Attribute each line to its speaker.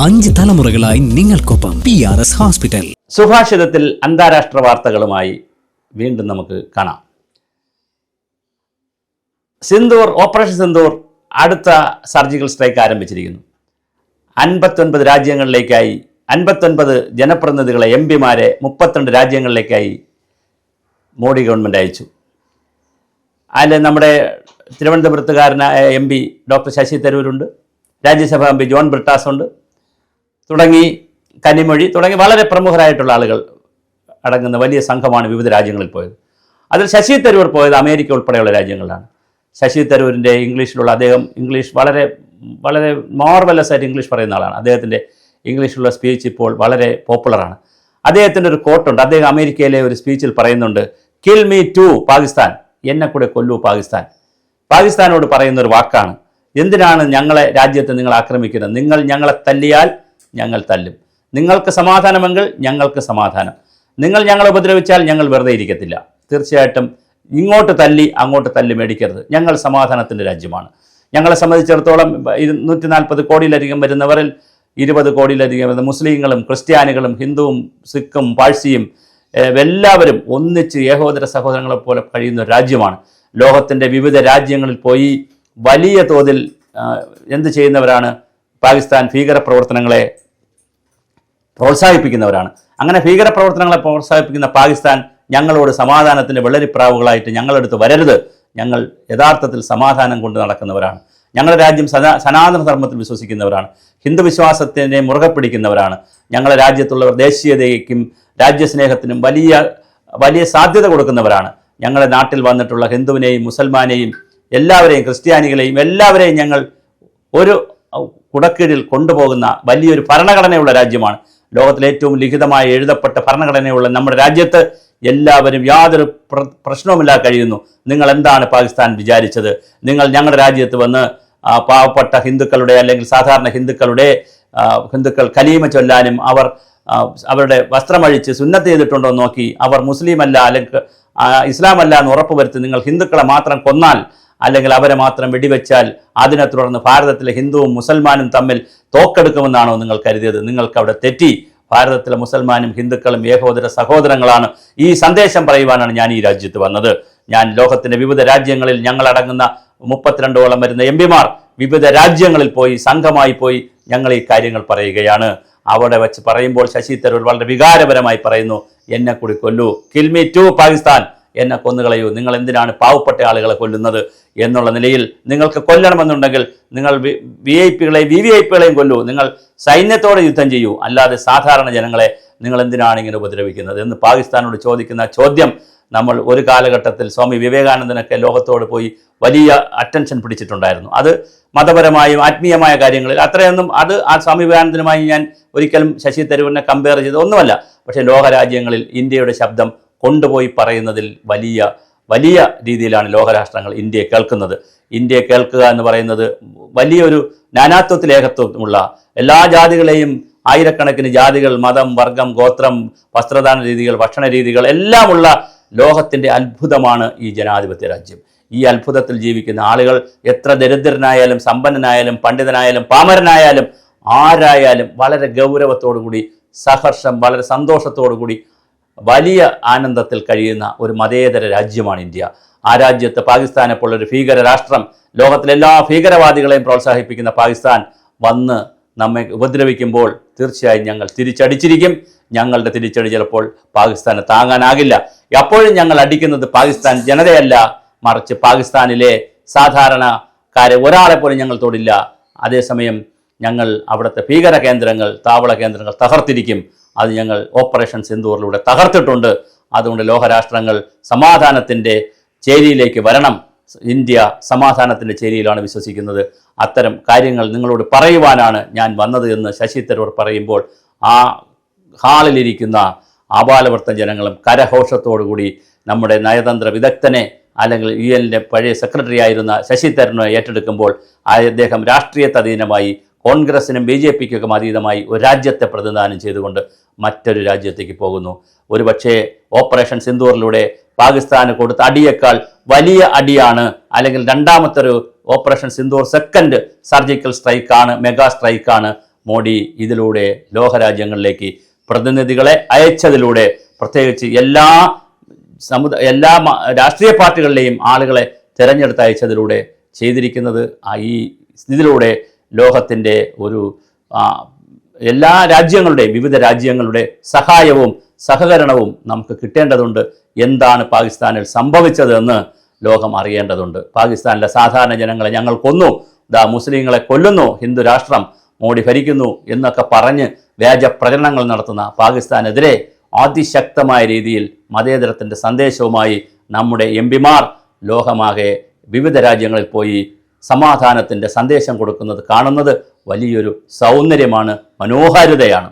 Speaker 1: 5 തലമുറകളായി നിങ്ങൾക്കൊപ്പം PRS hospital.
Speaker 2: സുഭാഷിതത്തിൽ അന്താരാഷ്ട്ര വാർത്തകളുമായി വീണ്ടും നമുക്ക് കാണാം. ഓപ്പറേഷൻ സിന്ദൂർ അടുത്ത സർജിക്കൽ സ്ട്രൈക്ക് ആരംഭിച്ചിരിക്കുന്നു. 59 രാജ്യങ്ങളിലേക്കായി 59 ജനപ്രതിനിധികളെ MP-മാരെ 32 രാജ്യങ്ങളിലേക്കായി മോഡി ഗവൺമെൻറ് അയച്ചു. അതിൽ നമ്മുടെ തിരുവനന്തപുരത്തുകാരനായ MP ഡോക്ടർ ശശി തരൂരുണ്ട്, രാജ്യസഭാ MP ജോൺ ബ്രിട്ടാസ് ഉണ്ട്, തുടങ്ങി കനിമൊഴി തുടങ്ങി വളരെ പ്രമുഖരായിട്ടുള്ള ആളുകൾ അടങ്ങുന്ന വലിയ സംഘമാണ് വിവിധ രാജ്യങ്ങളിൽ പോയത്. അതിൽ ശശി തരൂർ പോയത് അമേരിക്ക ഉൾപ്പെടെയുള്ള രാജ്യങ്ങളിലാണ്. ശശി തരൂരിൻ്റെ ഇംഗ്ലീഷിലുള്ള അദ്ദേഹം ഇംഗ്ലീഷ് വളരെ വളരെ മാർവലസ് ആയിട്ട് ഇംഗ്ലീഷ് പറയുന്ന ആളാണ്. അദ്ദേഹത്തിൻ്റെ ഇംഗ്ലീഷിലുള്ള സ്പീച്ച് ഇപ്പോൾ വളരെ പോപ്പുലറാണ്. അദ്ദേഹത്തിൻ്റെ ഒരു കോട്ടുണ്ട്. അദ്ദേഹം അമേരിക്കയിലെ ഒരു സ്പീച്ചിൽ പറയുന്നുണ്ട്, കിൽ മീ ടു പാകിസ്ഥാൻ, എന്നെ കൂടെ കൊല്ലൂ പാകിസ്ഥാൻ. പാകിസ്ഥാനോട് പറയുന്ന ഒരു വാക്കാണ്, എന്തിനാണ് ഞങ്ങളെ രാജ്യത്തെ നിങ്ങൾ ആക്രമിക്കുന്നത്? നിങ്ങൾ ഞങ്ങളെ തല്ലിയാൽ ഞങ്ങൾ തല്ലും. നിങ്ങൾക്ക് സമാധാനമെങ്കിൽ ഞങ്ങൾക്ക് സമാധാനം. നിങ്ങൾ ഞങ്ങളെ ഉപദ്രവിച്ചാൽ ഞങ്ങൾ വെറുതെ ഇരിക്കത്തില്ല. തീർച്ചയായിട്ടും ഇങ്ങോട്ട് തല്ലി അങ്ങോട്ട് തല്ലി മേടിക്കരുത്. ഞങ്ങൾ സമാധാനത്തിൻ്റെ രാജ്യമാണ്. ഞങ്ങളെ സംബന്ധിച്ചിടത്തോളം 140 കോടിയിലധികം വരുന്നവരിൽ 20 കോടിയിലധികം വരുന്ന മുസ്ലിങ്ങളും ക്രിസ്ത്യാനികളും ഹിന്ദുവും സിഖും പാഴ്സിയും എല്ലാവരും ഒന്നിച്ച് ഏകോദര സഹോദരങ്ങളെ പോലെ കഴിയുന്ന ഒരു രാജ്യമാണ്. ലോകത്തിൻ്റെ വിവിധ രാജ്യങ്ങളിൽ പോയി വലിയ തോതിൽ എന്ത് ചെയ്യുന്നവരാണ്? പാകിസ്ഥാൻ ഭീകരപ്രവർത്തനങ്ങളെ പ്രോത്സാഹിപ്പിക്കുന്നവരാണ്. അങ്ങനെ ഭീകരപ്രവർത്തനങ്ങളെ പ്രോത്സാഹിപ്പിക്കുന്ന പാകിസ്ഥാൻ ഞങ്ങളോട് സമാധാനത്തിൻ്റെ വെള്ളരിപ്രാവുകളായിട്ട് ഞങ്ങളെടുത്ത് വരരുത്. ഞങ്ങൾ യഥാർത്ഥത്തിൽ സമാധാനം കൊണ്ട് നടക്കുന്നവരാണ്. ഞങ്ങളുടെ രാജ്യം സനാതന ധർമ്മത്തിൽ വിശ്വസിക്കുന്നവരാണ്. ഹിന്ദു വിശ്വാസത്തിനെ മുറുകെ പിടിക്കുന്നവരാണ്. ഞങ്ങളുടെ രാജ്യത്തുള്ളവർ ദേശീയതയ്ക്കും രാജ്യസ്നേഹത്തിനും വലിയ വലിയ സാധ്യത കൊടുക്കുന്നവരാണ്. ഞങ്ങളുടെ നാട്ടിൽ വന്നിട്ടുള്ള ഹിന്ദുവിനെയും മുസൽമാനെയും എല്ലാവരെയും ക്രിസ്ത്യാനികളെയും എല്ലാവരെയും ഞങ്ങൾ ഒരു കുടക്കീഴിൽ കൊണ്ടുപോകുന്ന വലിയൊരു ഭരണഘടനയുള്ള രാജ്യമാണ്. ലോകത്തിലെ ഏറ്റവും ലിഖിതമായി എഴുതപ്പെട്ട ഭരണഘടനയുള്ള നമ്മുടെ രാജ്യത്ത് എല്ലാവരും യാതൊരു പ്രശ്നവുമില്ലാതെ കഴിയുന്നു. നിങ്ങൾ എന്താണ് പാകിസ്ഥാൻ വിചാരിച്ചത്? നിങ്ങൾ ഞങ്ങളുടെ രാജ്യത്ത് വന്ന് പാവപ്പെട്ട ഹിന്ദുക്കളുടെ അല്ലെങ്കിൽ സാധാരണ ഹിന്ദുക്കൾ കലീമ ചൊല്ലാനും അവരുടെ വസ്ത്രമഴിച്ച് സുന്നത്ത് ചെയ്തിട്ടുണ്ടോ നോക്കി അവർ മുസ്ലിം അല്ല അല്ലെങ്കിൽ ഇസ്ലാം അല്ല എന്ന് ഉറപ്പുവരുത്തി നിങ്ങൾ ഹിന്ദുക്കളെ മാത്രം കൊന്നാൽ അല്ലെങ്കിൽ അവരെ മാത്രം വെടിവെച്ചാൽ അതിനെ തുടർന്ന് ഭാരതത്തിലെ ഹിന്ദുവും മുസൽമാനും തമ്മിൽ തോക്കെടുക്കുമെന്നാണോ നിങ്ങൾ കരുതിയത്? നിങ്ങൾക്ക് അവിടെ തെറ്റി. ഭാരതത്തിലെ മുസൽമാനും ഹിന്ദുക്കളും ഏകോദര സഹോദരങ്ങളാണ്. ഈ സന്ദേശം പറയുവാനാണ് ഞാൻ ഈ രാജ്യത്ത് വന്നത്. ഞാൻ ലോകത്തിൻ്റെ വിവിധ രാജ്യങ്ങളിൽ ഞങ്ങളടങ്ങുന്ന 32ഓളം വരുന്ന MP-മാർ വിവിധ രാജ്യങ്ങളിൽ പോയി സംഘമായി പോയി ഞങ്ങൾ ഈ കാര്യങ്ങൾ പറയുകയാണ്. അവിടെ വെച്ച് പറയുമ്പോൾ ശശി തരൂർ വളരെ വികാരപരമായി പറയുന്നു, എന്നെ കൂടി കൊല്ലൂ, കിൽ മീ ടു പാകിസ്ഥാൻ, എന്നെ കൊന്നുകളയൂ. നിങ്ങൾ എന്തിനാണ് പാവപ്പെട്ട ആളുകളെ കൊല്ലുന്നത് എന്നുള്ള നിലയിൽ നിങ്ങൾക്ക് കൊല്ലണമെന്നുണ്ടെങ്കിൽ നിങ്ങൾ VIP-കളെയും VVIP-കളെയും കൊല്ലൂ. നിങ്ങൾ സൈന്യത്തോടെ യുദ്ധം ചെയ്യൂ. അല്ലാതെ സാധാരണ ജനങ്ങളെ നിങ്ങൾ എന്തിനാണ് ഇങ്ങനെ ഉപദ്രവിക്കുന്നത് എന്ന് പാകിസ്ഥാനോട് ചോദിക്കുന്ന ചോദ്യം നമ്മൾ ഒരു കാലഘട്ടത്തിൽ സ്വാമി വിവേകാനന്ദനൊക്കെ ലോകത്തോട് പോയി വലിയ അറ്റൻഷൻ പിടിച്ചിട്ടുണ്ടായിരുന്നു. അത് മതപരമായും ആത്മീയമായ കാര്യങ്ങളിൽ അത്രയൊന്നും ആ സ്വാമി വിവേകാനന്ദനുമായി ഞാൻ ഒരിക്കലും ശശി തരൂരിനെ കമ്പയർ ചെയ്ത് ഒന്നുമല്ല. പക്ഷേ ലോകരാജ്യങ്ങളിൽ ഇന്ത്യയുടെ ശബ്ദം കൊണ്ടുപോയി പറയുന്നതിൽ വലിയ വലിയ രീതിയിലാണ് ലോകരാഷ്ട്രങ്ങൾ ഇന്ത്യയെ കേൾക്കുന്നത്. ഇന്ത്യയെ കേൾക്കുക എന്ന് പറയുന്നത് വലിയൊരു നാനാത്വത്തിൽ ഏകത്വമുള്ള എല്ലാ ജാതികളെയും ആയിരക്കണക്കിന് ജാതികൾ, മതം, വർഗം, ഗോത്രം, വസ്ത്രദാന രീതികൾ, ഭക്ഷണ രീതികൾ എല്ലാമുള്ള ലോകത്തിൻ്റെ അത്ഭുതമാണ് ഈ ജനാധിപത്യ രാജ്യം. ഈ അത്ഭുതത്തിൽ ജീവിക്കുന്ന ആളുകൾ എത്ര ദരിദ്രനായാലും സമ്പന്നനായാലും പണ്ഡിതനായാലും പാമരനായാലും ആരായാലും വളരെ ഗൗരവത്തോടുകൂടി സഹർഷം വളരെ സന്തോഷത്തോടുകൂടി വലിയ ആനന്ദത്തിൽ കഴിയുന്ന ഒരു മതേതര രാജ്യമാണ് ഇന്ത്യ. ആ രാജ്യത്ത് പാകിസ്ഥാനെ പോലൊരു ഭീകര രാഷ്ട്രം, ലോകത്തിലെ എല്ലാ ഭീകരവാദികളെയും പ്രോത്സാഹിപ്പിക്കുന്ന പാകിസ്ഥാൻ വന്ന് നമ്മെ ഉപദ്രവിക്കുമ്പോൾ തീർച്ചയായും ഞങ്ങൾ തിരിച്ചടിച്ചിരിക്കും. ഞങ്ങളുടെ തിരിച്ചടി ചിലപ്പോൾ പാകിസ്ഥാന് താങ്ങാനാകില്ല. അപ്പോഴും ഞങ്ങൾ അടിക്കുന്നത് പാകിസ്ഥാൻ ജനതയല്ല, മറിച്ച് പാകിസ്ഥാനിലെ സാധാരണക്കാരെ ഒരാളെ പോലും ഞങ്ങൾ തൊടില്ല. അതേസമയം ഞങ്ങൾ അവിടുത്തെ ഭീകര കേന്ദ്രങ്ങൾ, താവള കേന്ദ്രങ്ങൾ തകർത്തിരിക്കും. അത് ഞങ്ങൾ ഓപ്പറേഷൻ സിന്ദൂറിലൂടെ തകർത്തിട്ടുണ്ട്. അതുകൊണ്ട് ലോകരാഷ്ട്രങ്ങൾ സമാധാനത്തിൻ്റെ ചേരിയിലേക്ക് വരണം. ഇന്ത്യ സമാധാനത്തിൻ്റെ ചേരിയിലാണ് വിശ്വസിക്കുന്നത്. അത്തരം കാര്യങ്ങൾ നിങ്ങളോട് പറയുവാനാണ് ഞാൻ വന്നത് എന്ന് ശശി തരൂർ പറയുമ്പോൾ ആ ഹാളിലിരിക്കുന്ന ആബാലവൃത്ത ജനങ്ങളും കരഘോഷത്തോടുകൂടി നമ്മുടെ നയതന്ത്ര വിദഗ്ധനെ അല്ലെങ്കിൽ UN പഴയ സെക്രട്ടറി ആയിരുന്ന ശശി തരൂരിനെ ഏറ്റെടുക്കുമ്പോൾ അദ്ദേഹം രാഷ്ട്രീയത്തധീനമായി കോൺഗ്രസിനും BJPക്കൊക്കെ അതീതമായി ഒരു രാജ്യത്തെ പ്രതിനിധാനം ചെയ്തുകൊണ്ട് മറ്റൊരു രാജ്യത്തേക്ക് പോകുന്നു. ഒരുപക്ഷേ ഓപ്പറേഷൻ സിന്ദൂറിലൂടെ പാകിസ്ഥാന് കൊടുത്ത അടിയേക്കാൾ വലിയ അടിയാണ്, അല്ലെങ്കിൽ രണ്ടാമത്തെ ഒരു ഓപ്പറേഷൻ സിന്ദൂർ സെക്കൻഡ് സർജിക്കൽ സ്ട്രൈക്കാണ്, മെഗാ സ്ട്രൈക്കാണ് മോഡി ഇതിലൂടെ ലോകരാജ്യങ്ങളിലേക്ക് പ്രതിനിധികളെ അയച്ചതിലൂടെ, പ്രത്യേകിച്ച് എല്ലാ രാഷ്ട്രീയ പാർട്ടികളിലെയും ആളുകളെ തിരഞ്ഞെടുത്ത് അയച്ചതിലൂടെ ചെയ്തിരിക്കുന്നത് ഇതിലൂടെ ലോകത്തിൻ്റെ എല്ലാ രാജ്യങ്ങളുടെയും വിവിധ രാജ്യങ്ങളുടെ സഹായവും സഹകരണവും നമുക്ക് കിട്ടേണ്ടതുണ്ട്. എന്താണ് പാകിസ്ഥാനിൽ സംഭവിച്ചതെന്ന് ലോകം അറിയേണ്ടതുണ്ട്. പാകിസ്ഥാനിലെ സാധാരണ ജനങ്ങളെ ഞങ്ങൾ കൊന്നു, മുസ്ലിങ്ങളെ കൊല്ലുന്നു, ഹിന്ദു രാഷ്ട്രം മോഡി ഭരിക്കുന്നു എന്നൊക്കെ പറഞ്ഞ് വ്യാജ പ്രചരണങ്ങൾ നടത്തുന്ന പാകിസ്ഥാനെതിരെ അതിശക്തമായ രീതിയിൽ മതേതരത്തിൻ്റെ സന്ദേശവുമായി നമ്മുടെ എംപിമാർ ലോകമാകെ വിവിധ രാജ്യങ്ങളിൽ പോയി സമാധാനത്തിൻ്റെ സന്ദേശം കൊടുക്കുന്നത് കാണുന്നത് വലിയൊരു സൗന്ദര്യമാണ്, മനോഹാരിതയാണ്.